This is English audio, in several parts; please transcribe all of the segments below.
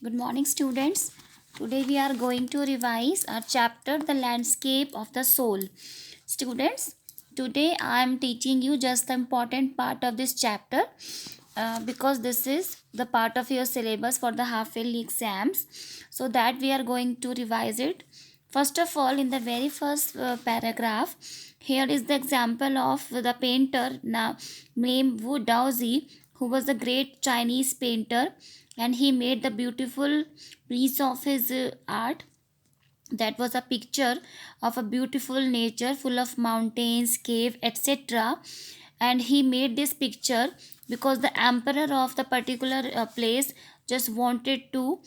Good morning, students. Today we are going to revise our chapter The Landscape of the Soul. Students, today I am teaching you just the important part of this chapter because this is the part of your syllabus for the half yearly exams. So that we are going to revise it. First of all, in the very first paragraph, here is the example of the painter named Wu Daozi, who was a great Chinese painter, and he made the beautiful piece of his art that was a picture of a beautiful nature full of mountains, cave, etc. And he made this picture because the emperor of the particular place just wanted to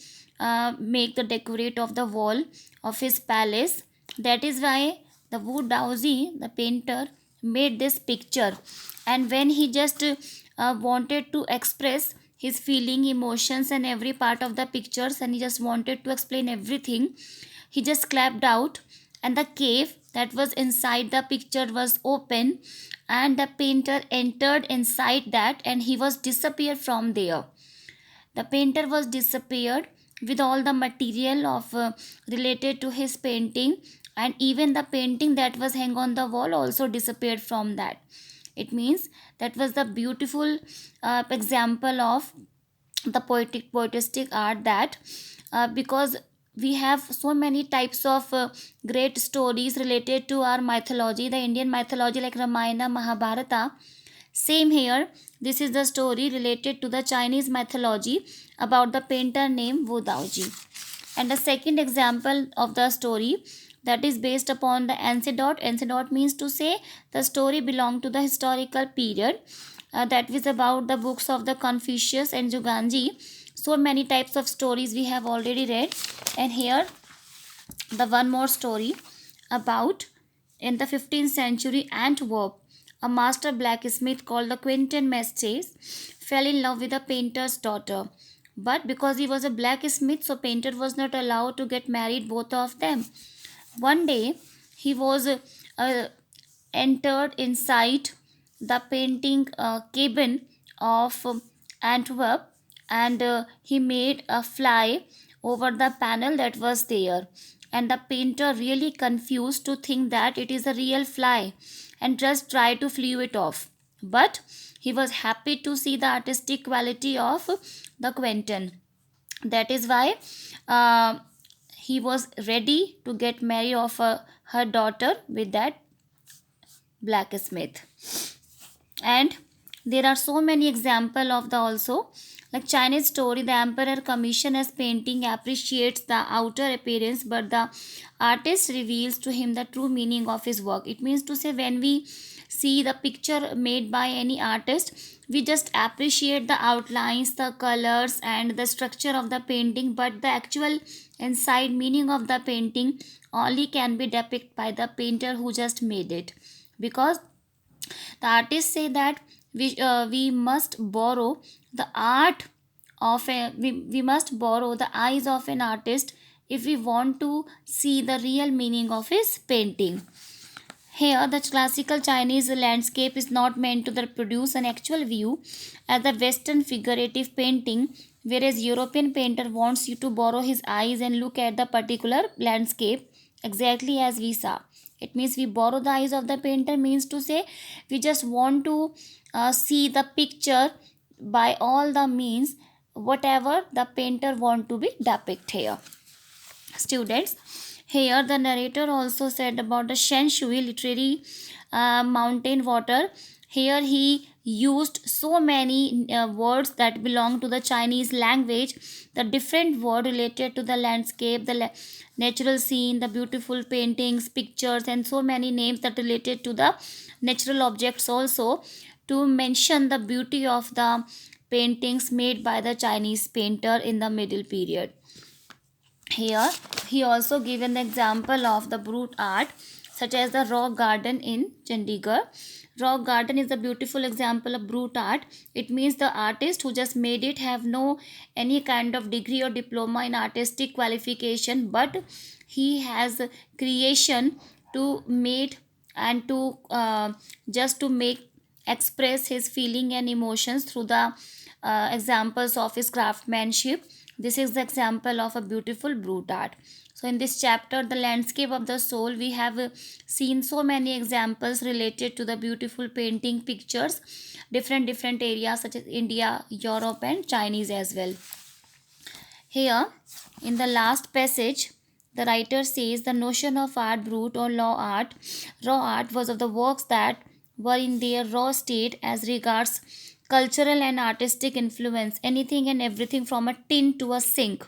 make the decorate of the wall of his palace. That is why the Wu Daozi, the painter, made this picture. And when he just wanted to express his feeling, emotions, and every part of the pictures, and he just wanted to explain everything, he just clapped out, and the cave that was inside the picture was open, and the painter entered inside that, and he was disappeared from there. The painter was disappeared with all the material of related to his painting, and even the painting that was hung on the wall also disappeared from that. It means that was the beautiful example of the poetistic art that because we have so many types of great stories related to our mythology, the Indian mythology like Ramayana, Mahabharata. Same here, this is the story related to the Chinese mythology about the painter named Wu Daoji. And the second example of the story that is based upon the anecdote. Anecdote means to say the story belong to the historical period that was about the books of the Confucius and Juganji. So many types of stories we have already read, and here the one more story about in the 15th century Antwerp, a master blacksmith called the Quentin Mestres fell in love with a painter's daughter. But because he was a blacksmith, so painter was not allowed to get married both of them. One day, he was entered inside the painting cabin of Antwerp, and he made a fly over the panel that was there. And the painter really confused to think that it is a real fly and just tried to flew it off. But he was happy to see the artistic quality of the Quentin. That is why uh, he was ready to get married of her daughter with that blacksmith. And there are so many example of the also like Chinese story. The emperor commission as painting appreciates the outer appearance, but the artist reveals to him the true meaning of his work. It means to say, when we see the picture made by any artist, we just appreciate the outlines, the colors, and the structure of the painting, but the actual inside meaning of the painting only can be depicted by the painter who just made it. Because the artists say that we must borrow the art of we must borrow the eyes of an artist if we want to see the real meaning of his painting. Here, the classical Chinese landscape is not meant to reproduce an actual view as a Western figurative painting, whereas European painter wants you to borrow his eyes and look at the particular landscape exactly as we saw. It means we borrow the eyes of the painter, means to say we just want to see the picture by all the means, whatever the painter want to be depict here. Students, here the narrator also said about the Shen Shui literary mountain water. Here he used so many words that belong to the Chinese language, the different word related to the landscape, the natural scene, the beautiful paintings, pictures, and so many names that related to the natural objects also, to mention the beauty of the paintings made by the Chinese painter in the middle period. Here, he also given the example of the brute art, such as the rock garden in Chandigarh. Rock garden is a beautiful example of brute art. It means the artist who just made it have no any kind of degree or diploma in artistic qualification, but he has creation to made and to just to make express his feeling and emotions through the examples of his craftsmanship. This is the example of a beautiful brute art. So in this chapter, the landscape of the soul, we have seen so many examples related to the beautiful painting pictures, different areas such as India, Europe, and Chinese as well. Here, in the last passage, the writer says the notion of art, brute or raw art was of the works that were in their raw state as regards cultural and artistic influence. Anything and everything from a tin to a sink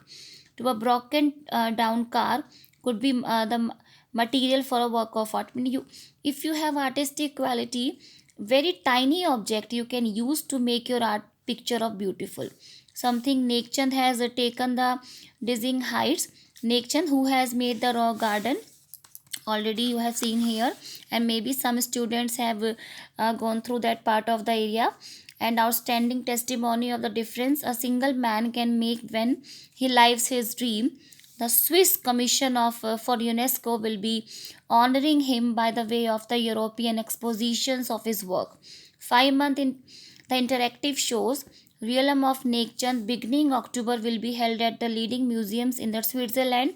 to a broken down car could be the material for a work of art. I mean, if you have artistic quality, very tiny object you can use to make your art picture of beautiful something. Nekchand has taken the dizzying heights. Nekchand, who has made the raw garden, already you have seen here, and maybe some students have gone through that part of the area, and outstanding testimony of the difference a single man can make when he lives his dream. The Swiss Commission of for UNESCO will be honoring him by the way of the European expositions of his work. 5 months in the interactive shows Realm of Nekchand beginning October will be held at the leading museums in the Switzerland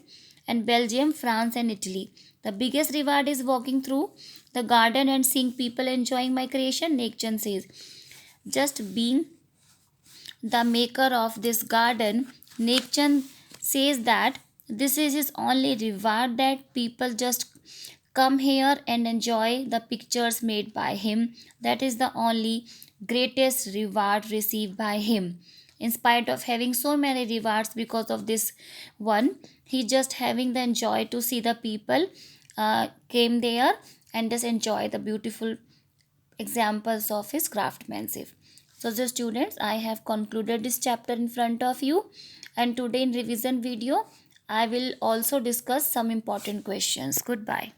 and Belgium, France, and Italy. The biggest reward is walking through the garden and seeing people enjoying my creation, Nekchand says. Just being the maker of this garden, Nekchand says that this is his only reward, that people just come here and enjoy the pictures made by him. That is the only greatest reward received by him. In spite of having so many rewards because of this one, he just having the enjoy to see the people came there and just enjoy the beautiful examples of his craftsmanship. So the students, I have concluded this chapter in front of you, and today in revision video I will also discuss some important questions. Goodbye.